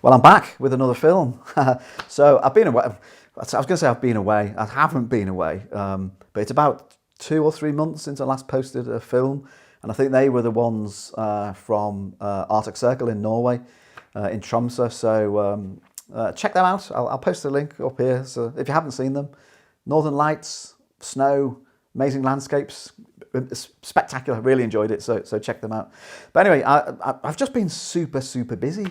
Well, I'm back with another film. So I've been away. I was going to say I've been away. I haven't been away, but it's about 2 or 3 months since I last posted a film, and I think they were the ones from Arctic Circle in Norway, in Tromsø. So check them out. I'll post a link up here. So if you haven't seen them, Northern Lights, snow, amazing landscapes, spectacular. Really enjoyed it. So check them out. But anyway, I've just been super busy.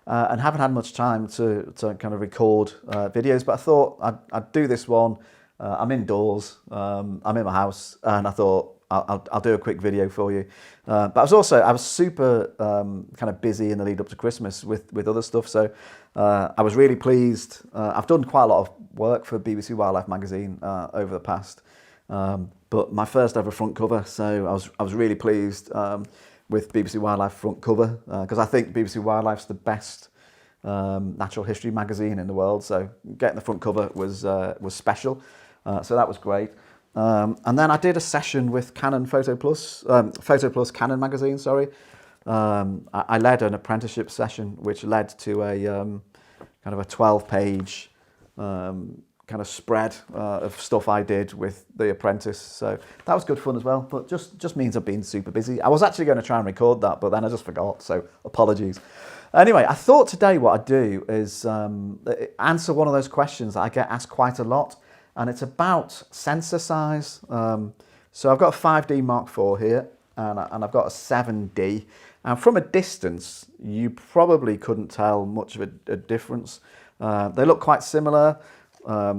And haven't had much time to kind of record videos, but I thought I'd do this one. I'm indoors, I'm in my house, and I thought I'll do a quick video for you. But I was super kind of busy in the lead up to Christmas with other stuff, so I was really pleased. I've done quite a lot of work for BBC Wildlife magazine over the past, but my first ever front cover, so I was really pleased with BBC Wildlife front cover, because I think BBC Wildlife's the best natural history magazine in the world. So getting the front cover was special. So that was great. And then I did a session with Canon Photo Plus Canon magazine. Sorry, I led an apprenticeship session, which led to a kind of a 12-page kind of spread of stuff I did with The Apprentice. So that was good fun as well, but just means I've been super busy. I was actually going to try and record that, but then I just forgot, so apologies. Anyway, I thought today what I'd do is answer one of those questions that I get asked quite a lot, and it's about sensor size. So I've got a 5D Mark IV here, and I've got a 7D, and from a distance, you probably couldn't tell much of a difference. They look quite similar.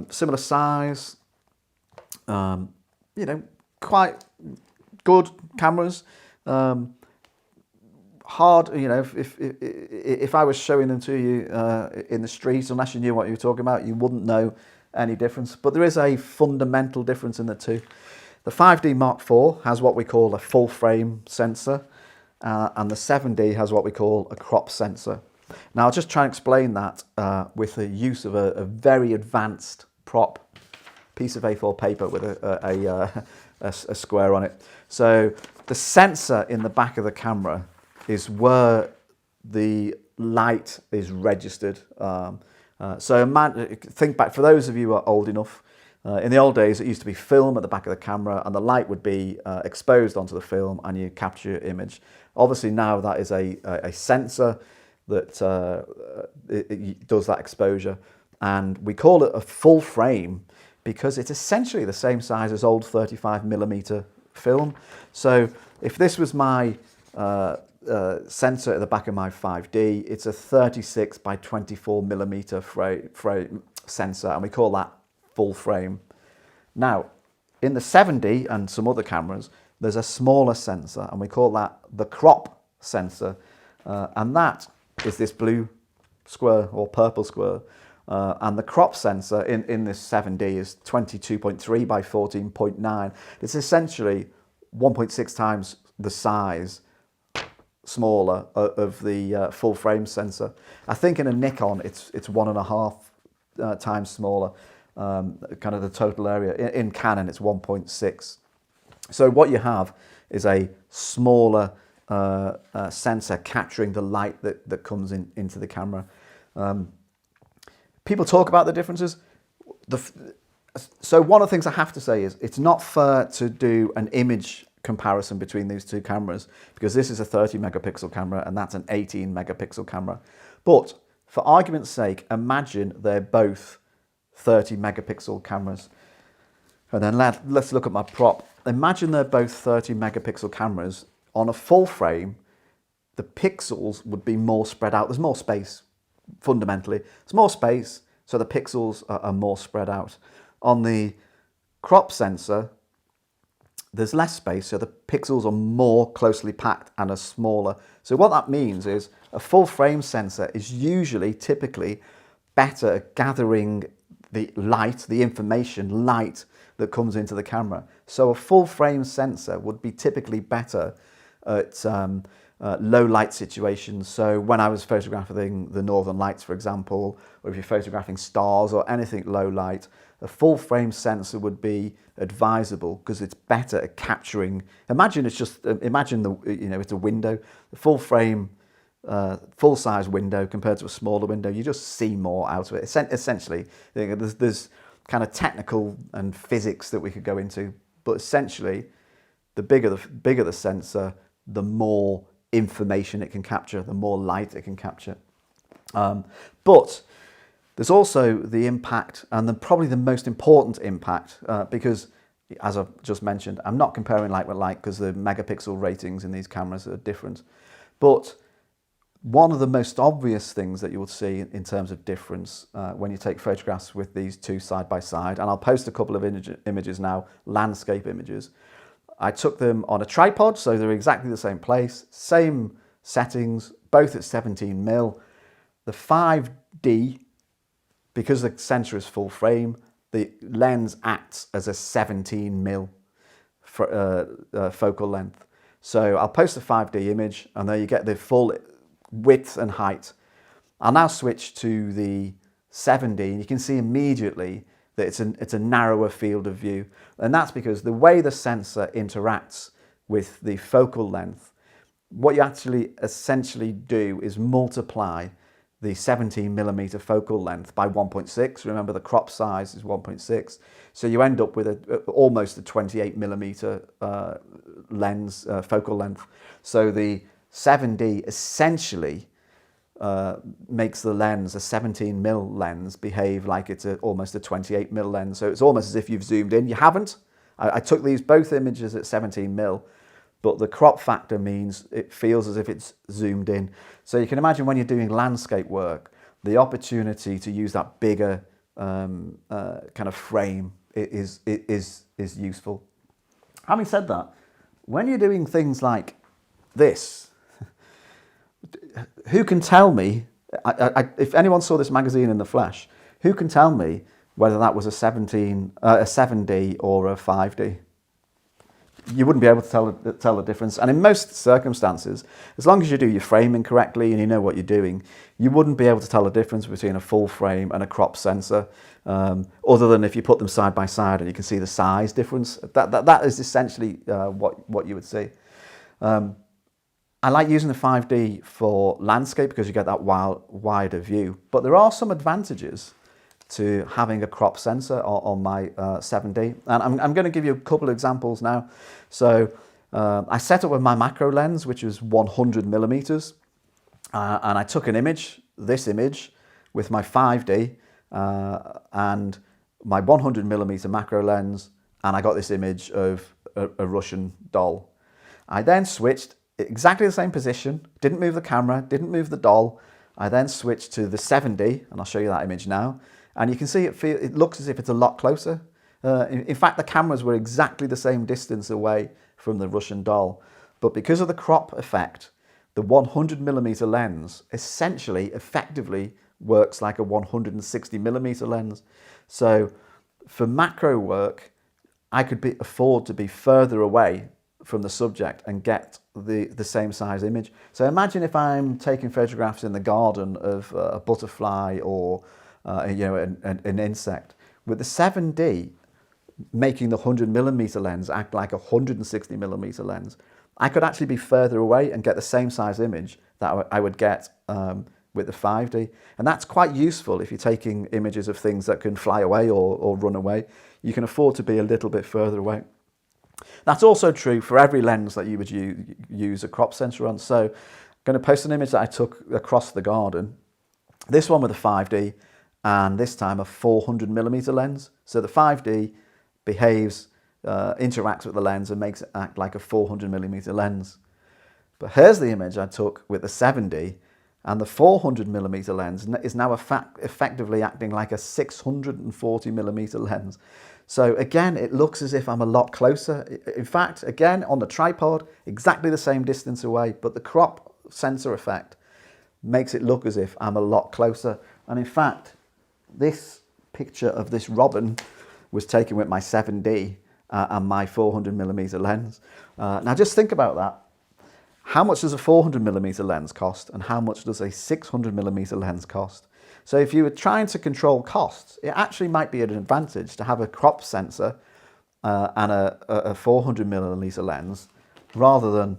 Similar size, you know, quite good cameras. Hard, you know, if I was showing them to you in the street, unless you knew what you were talking about, you wouldn't know any difference. But there is a fundamental difference in the two. The 5D Mark IV has what we call a full frame sensor, and the 7D has what we call a crop sensor. Now, I'll just try and explain that with the use of a very advanced prop piece of A4 paper with a square on it. So the sensor in the back of the camera is where the light is registered. So think back, for those of you who are old enough, in the old days it used to be film at the back of the camera, and the light would be exposed onto the film and you capture your image. Obviously now that is a sensor that it does that exposure, and we call it a full frame because it's essentially the same size as old 35mm film. So if this was my sensor at the back of my 5D, it's a 36 by 24mm frame sensor, and we call that full frame. Now, in the 7D and some other cameras, there's a smaller sensor, and we call that the crop sensor, and that is this blue square or purple square, and the crop sensor in this 7D is 22.3 by 14.9. It's essentially 1.6 times the size smaller of the full frame sensor. I think in a Nikon it's 1.5 times smaller, kind of the total area. In Canon it's 1.6. So what you have is a smaller sensor capturing the light that comes into the camera. People talk about the differences. So one of the things I have to say is it's not fair to do an image comparison between these two cameras, because this is a 30 megapixel camera and that's an 18 megapixel camera. But for argument's sake, imagine they're both 30 megapixel cameras. And then let's look at my prop. Imagine they're both 30 megapixel cameras. On a full frame, the pixels would be more spread out. There's more space, fundamentally. There's more space, so the pixels are more spread out. On the crop sensor, there's less space, so the pixels are more closely packed and are smaller. So what that means is a full frame sensor is typically better at gathering the light, the information, light that comes into the camera. So a full frame sensor would be typically better at low light situations. So when I was photographing the Northern Lights, for example, or if you're photographing stars or anything low light, a full frame sensor would be advisable because it's better at capturing. Imagine it's a window. The full frame full-size window compared to a smaller window, you just see more out of it. Essentially, there's kind of technical and physics that we could go into, but essentially, the bigger the sensor, the more information it can capture, the more light it can capture. But there's also the impact, and probably the most important impact, because as I've just mentioned, I'm not comparing like with like because the megapixel ratings in these cameras are different. But one of the most obvious things that you will see in terms of difference when you take photographs with these two side by side, and I'll post a couple of images now, landscape images. I took them on a tripod, so they're exactly the same place, same settings, both at 17mm. The 5D, because the sensor is full frame, the lens acts as a 17mm focal length. So I'll post a 5D image, and there you get the full width and height. I'll now switch to the 7D, and you can see immediately that it's a narrower field of view. And that's because the way the sensor interacts with the focal length, what you actually essentially do is multiply the 17mm focal length by 1.6. Remember, the crop size is 1.6. So you end up with almost a 28mm lens focal length. So the 7D essentially makes the lens, a 17mm lens, behave like it's almost a 28mm lens. So it's almost as if you've zoomed in. You haven't. I took both images at 17mm, but the crop factor means it feels as if it's zoomed in. So you can imagine when you're doing landscape work, the opportunity to use that bigger kind of frame is useful. Having said that, when you're doing things like this, who can tell me, if anyone saw this magazine in the flesh, who can tell me whether that was a 7D or a 5D? You wouldn't be able to tell the difference. And in most circumstances, as long as you do your framing correctly and you know what you're doing, you wouldn't be able to tell the difference between a full frame and a crop sensor, other than if you put them side by side and you can see the size difference. That is essentially what you would see. I like using the 5D for landscape because you get that wider view. But there are some advantages to having a crop sensor on my 7D. And I'm going to give you a couple of examples now. So I set up with my macro lens, which is 100mm. And I took an image, this image, with my 5D and my 100mm macro lens. And I got this image of a Russian doll. I then switched exactly the same position, didn't move the camera, didn't move the doll. I then switched to the 7D, and I'll show you that image now. And you can see it looks as if it's a lot closer. In fact, the cameras were exactly the same distance away from the Russian doll. But because of the crop effect, the 100mm lens essentially, effectively works like a 160mm lens. So for macro work, I could afford to be further away from the subject and get the same size image. So imagine if I'm taking photographs in the garden of a butterfly or an insect. With the 7D making the 100mm lens act like a 160mm lens, I could actually be further away and get the same size image that I would get with the 5D. And that's quite useful if you're taking images of things that can fly away or run away. You can afford to be a little bit further away. That's also true for every lens that you would use a crop sensor on. So I'm going to post an image that I took across the garden. This one with a 5D, and this time a 400mm lens. So the 5D behaves, interacts with the lens and makes it act like a 400mm lens. But here's the image I took with the 7D, and the 400mm lens is now effectively acting like a 640mm lens. So again, it looks as if I'm a lot closer. In fact, again, on the tripod, exactly the same distance away, but the crop sensor effect makes it look as if I'm a lot closer. And in fact, this picture of this robin was taken with my 7D and my 400mm lens. Now just think about that. How much does a 400mm lens cost and how much does a 600mm lens cost? So if you were trying to control costs, it actually might be an advantage to have a crop sensor and a 400mm lens rather than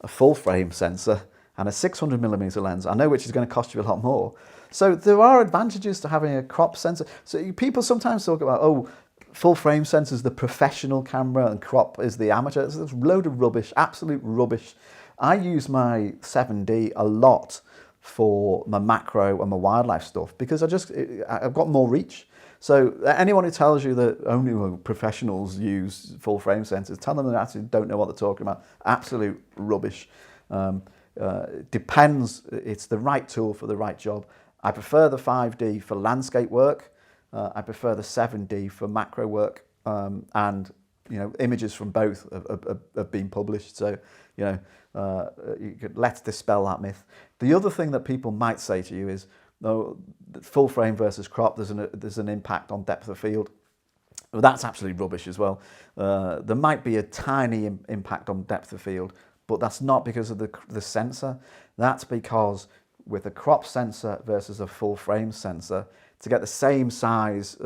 a full frame sensor and a 600mm lens, I know which is going to cost you a lot more. So there are advantages to having a crop sensor. So people sometimes talk about, oh, full frame sensor is the professional camera and crop is the amateur. It's a load of rubbish, absolute rubbish. I use my 7D a lot for my macro and my wildlife stuff because I've got more reach. So anyone who tells you that only professionals use full frame sensors, tell them they actually don't know what they're talking about. Absolute rubbish. Depends, it's the right tool for the right job. I prefer the 5D for landscape work. I prefer the 7D for macro work, and images from both have been published. So let's dispel that myth. The other thing that people might say to you is, no, full frame versus crop, there's an impact on depth of field. Well, that's absolutely rubbish as well. There might be a tiny impact on depth of field, but that's not because of the sensor. That's because with a crop sensor versus a full frame sensor, to get the same size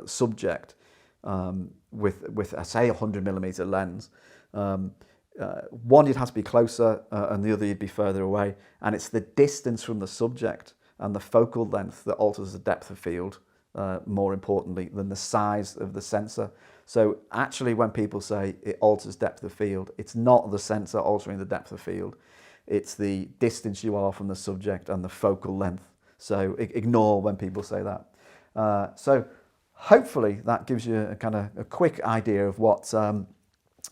subject with say 100mm lens, one you'd have to be closer and the other you'd be further away, and it's the distance from the subject and the focal length that alters the depth of field, more importantly than the size of the sensor. So actually when people say it alters depth of field, it's not the sensor altering the depth of field, it's the distance you are from the subject and the focal length. So ignore when people say that. So hopefully that gives you a quick idea of what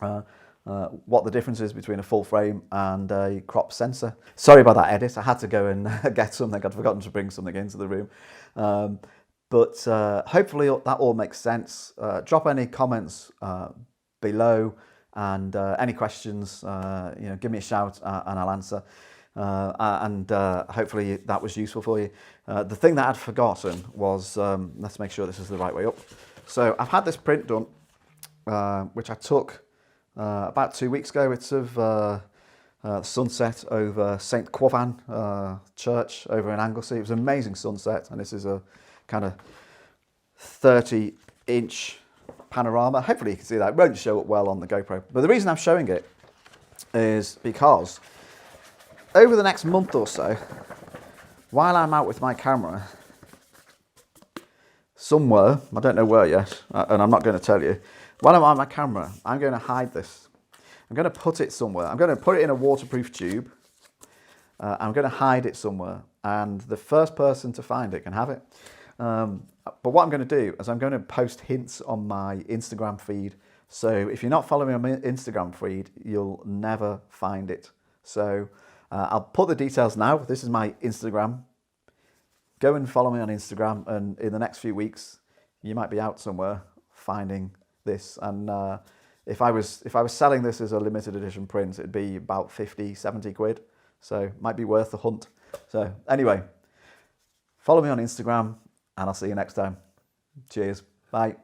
the difference is between a full frame and a crop sensor. Sorry about that edit, I had to go and get something, I'd forgotten to bring something into the room. But hopefully that all makes sense. Drop any comments below, and any questions, give me a shout and I'll answer. And hopefully that was useful for you. The thing that I'd forgotten was, let's make sure this is the right way up. So I've had this print done, which I took about 2 weeks ago. It's of sunset over St. Quovan church over in Anglesey. It was an amazing sunset, and this is a kind of 30-inch panorama. Hopefully you can see that. It won't show up well on the GoPro, but the reason I'm showing it is because over the next month or so, while I'm out with my camera somewhere, I don't know where yet, and I'm not going to tell you, while I'm on my camera, I'm going to hide this. I'm going to put it somewhere. I'm going to put it in a waterproof tube. I'm going to hide it somewhere, and the first person to find it can have it. But what I'm going to do is I'm going to post hints on my Instagram feed. So if you're not following me on my Instagram feed, you'll never find it. So I'll put the details now. This is my Instagram. Go and follow me on Instagram, and in the next few weeks, you might be out somewhere finding this. And if I was selling this as a limited edition print, it'd be about 50, 70 quid. So it might be worth the hunt. So anyway, follow me on Instagram, and I'll see you next time. Cheers. Bye.